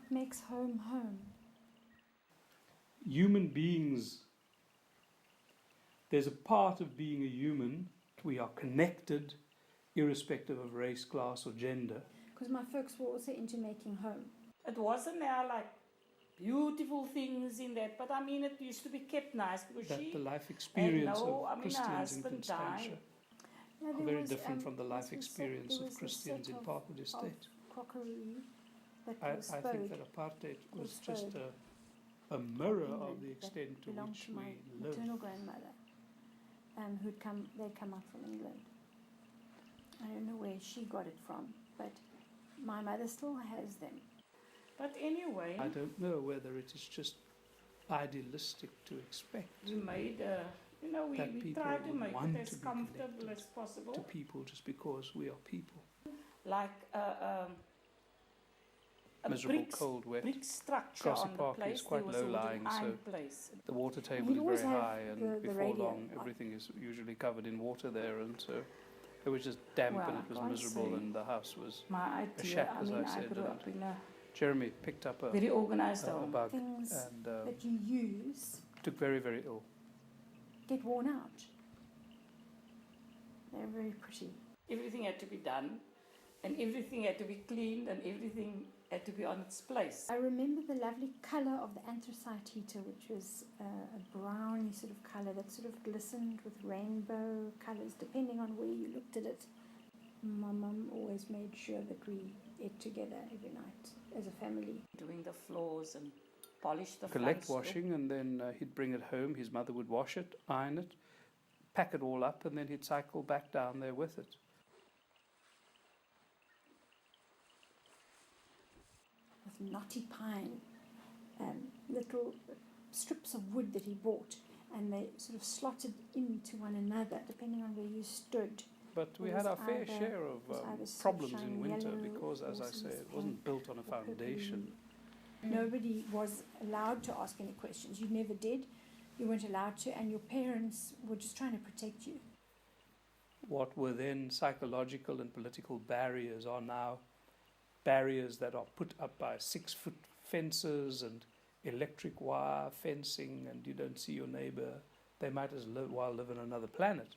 What makes home home? Human beings, there's a part of being a human, we are connected irrespective of race, class or gender. Because my folks were also into making home. It wasn't now like beautiful things in that, but I mean it used to be kept nice because That the life had experience no, of her Christians in husband Constantia Yeah, are there very was, different from the life there was a set- experience there of was a Christians set in Parkwood Estate. of crockery that I was think Stodel. that apartheid was Stodel. just a mirror England of the extent that to belonged which to my we maternal live. grandmother, they'd come up from England. I don't know where she got it from, but my mother still has them. But anyway, I don't know whether it is just idealistic to expect we made that we people tried to would make want it to as be comfortable connected as possible. to people just because we are people. Like a Miserable, cold, wet. brick structure Grassy on Park the place. is quite There was a low-lying, wooden iron so place. the water table We'd is always very have high, and the before radio long on. everything is usually covered in water there, and so it was just damp Well, and I it was can't miserable, say and the house was My a idea, shack, I as mean, I said. grew up in a Jeremy picked up a very organized home. bug Things and that you use took very, very ill. get worn out. They're very pretty. Everything had to be done, and everything had to be cleaned, and everything had to be on its place. I remember the lovely colour of the anthracite heater, which was a browny sort of colour that sort of glistened with rainbow colours, depending on where you looked at it. My mum always made sure that we ate together every night as a family. Doing the floors and polish the Collect front washing, and then he'd bring it home. His mother would wash it, iron it, pack it all up, and then he'd cycle back down there with it. With knotty pine, little strips of wood that he bought, and they sort of slotted into one another depending on where you stood. But we It had was our fair either- share of it was either problems sunshine in winter yellow because, as or I say, some it wasn't pink built on a or purpley. foundation. Nobody was allowed to ask any questions. You never did. You weren't allowed to, and your parents were just trying to protect you. What were then psychological and political barriers are now barriers that are put up by 6-foot fences and electric wire fencing, and you don't see your neighbour. They might as well live on another planet.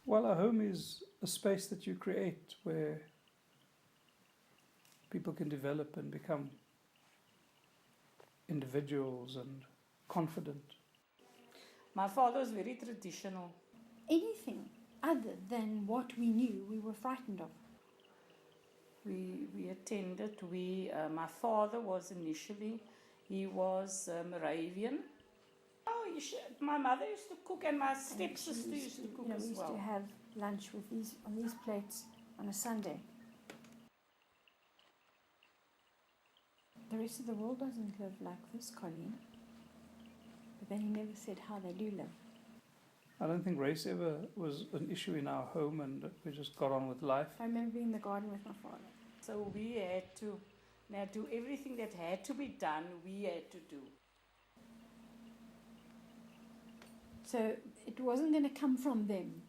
Well, a home is a space that you create where people can develop and become individuals and confident. My father was very traditional. Anything other than what we knew, we were frightened of. We attended. My father was initially, he was Moravian. My mother used to cook, and my stepsister used to cook we as used well. to have lunch with on these plates on a Sunday. The rest of the world doesn't live like this, Colleen. But then he never said how they do live. I don't think race ever was an issue in our home, and we just got on with life. I remember being in the garden with my father. So we had to now do everything that had to be done, we had to do. So it wasn't going to come from them.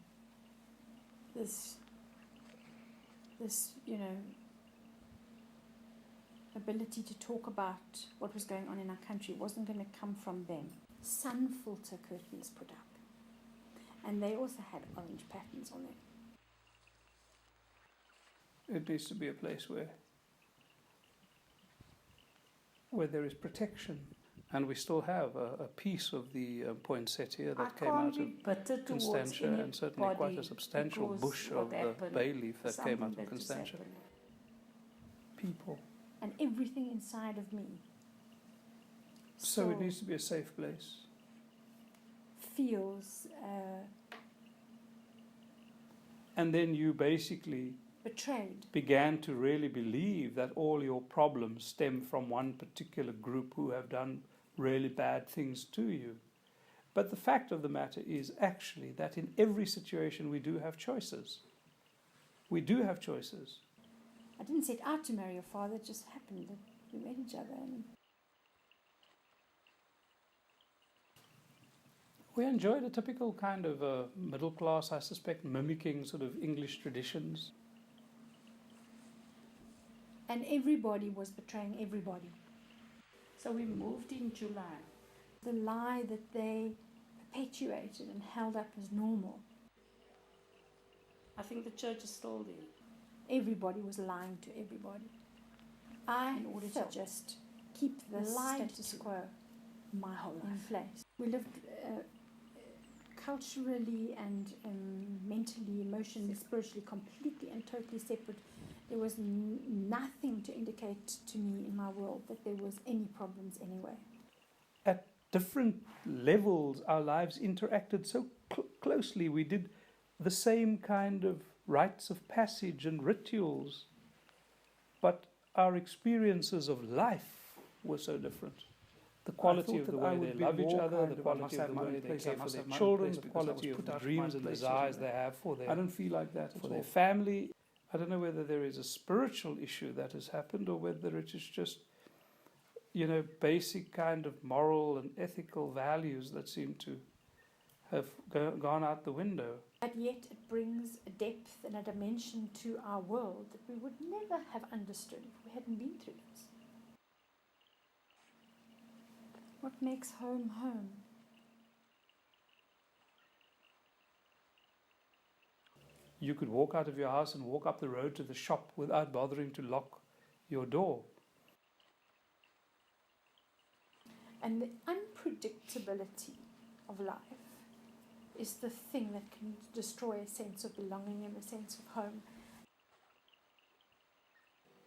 This ability to talk about what was going on in our country wasn't going to come from them. Sun filter curtains put up. And they also had orange patterns on them. It needs to be a place where there is protection. And we still have a piece of the poinsettia that came out of Constantia, and certainly quite a substantial bush of the bay leaf that came out of Constantia. People. And everything inside of me. So it needs to be a safe place. Feels and then you basically betrayed. Began to really believe that all your problems stem from one particular group who have done really bad things to you. But the fact of the matter is actually that in every situation we do have choices. We do have choices. I didn't set out to marry your father, it just happened that we met each other. And We enjoyed a typical kind of middle class, I suspect, mimicking sort of English traditions. everybody was betraying everybody. So we moved in July. The lie that they perpetuated and held up as normal. I think the church is still there. Everybody was lying to everybody. In order to just keep the status quo My whole in life. place. We lived culturally and mentally, emotionally, spiritually, completely and totally separate. There was nothing to indicate to me in my world that there was any problems anyway. At different levels, our lives interacted so closely. We did the same kind of rites of passage and rituals, but our experiences of life were so different. The quality of the way they love each other, the quality of the way they care for their children, the quality of the dreams and desires they have for I don't feel like that for at their all. family. I don't know whether there is a spiritual issue that has happened or whether it is just, basic kind of moral and ethical values that seem to have gone out the window. But yet it brings a depth and a dimension to our world that we would never have understood if we hadn't been through this. What makes home home? You could walk out of your house and walk up the road to the shop without bothering to lock your door. And the unpredictability of life is the thing that can destroy a sense of belonging and a sense of home.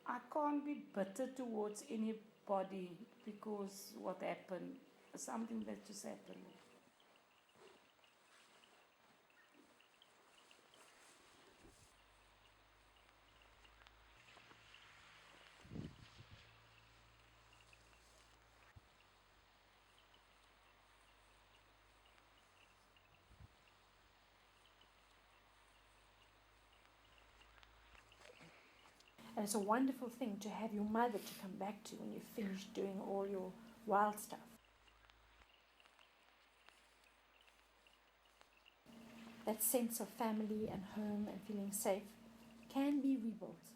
I can't be bitter towards anybody because what happened, something that just happened. And it's a wonderful thing to have your mother to come back to when you've finished doing all your wild stuff. That sense of family and home and feeling safe can be rebuilt.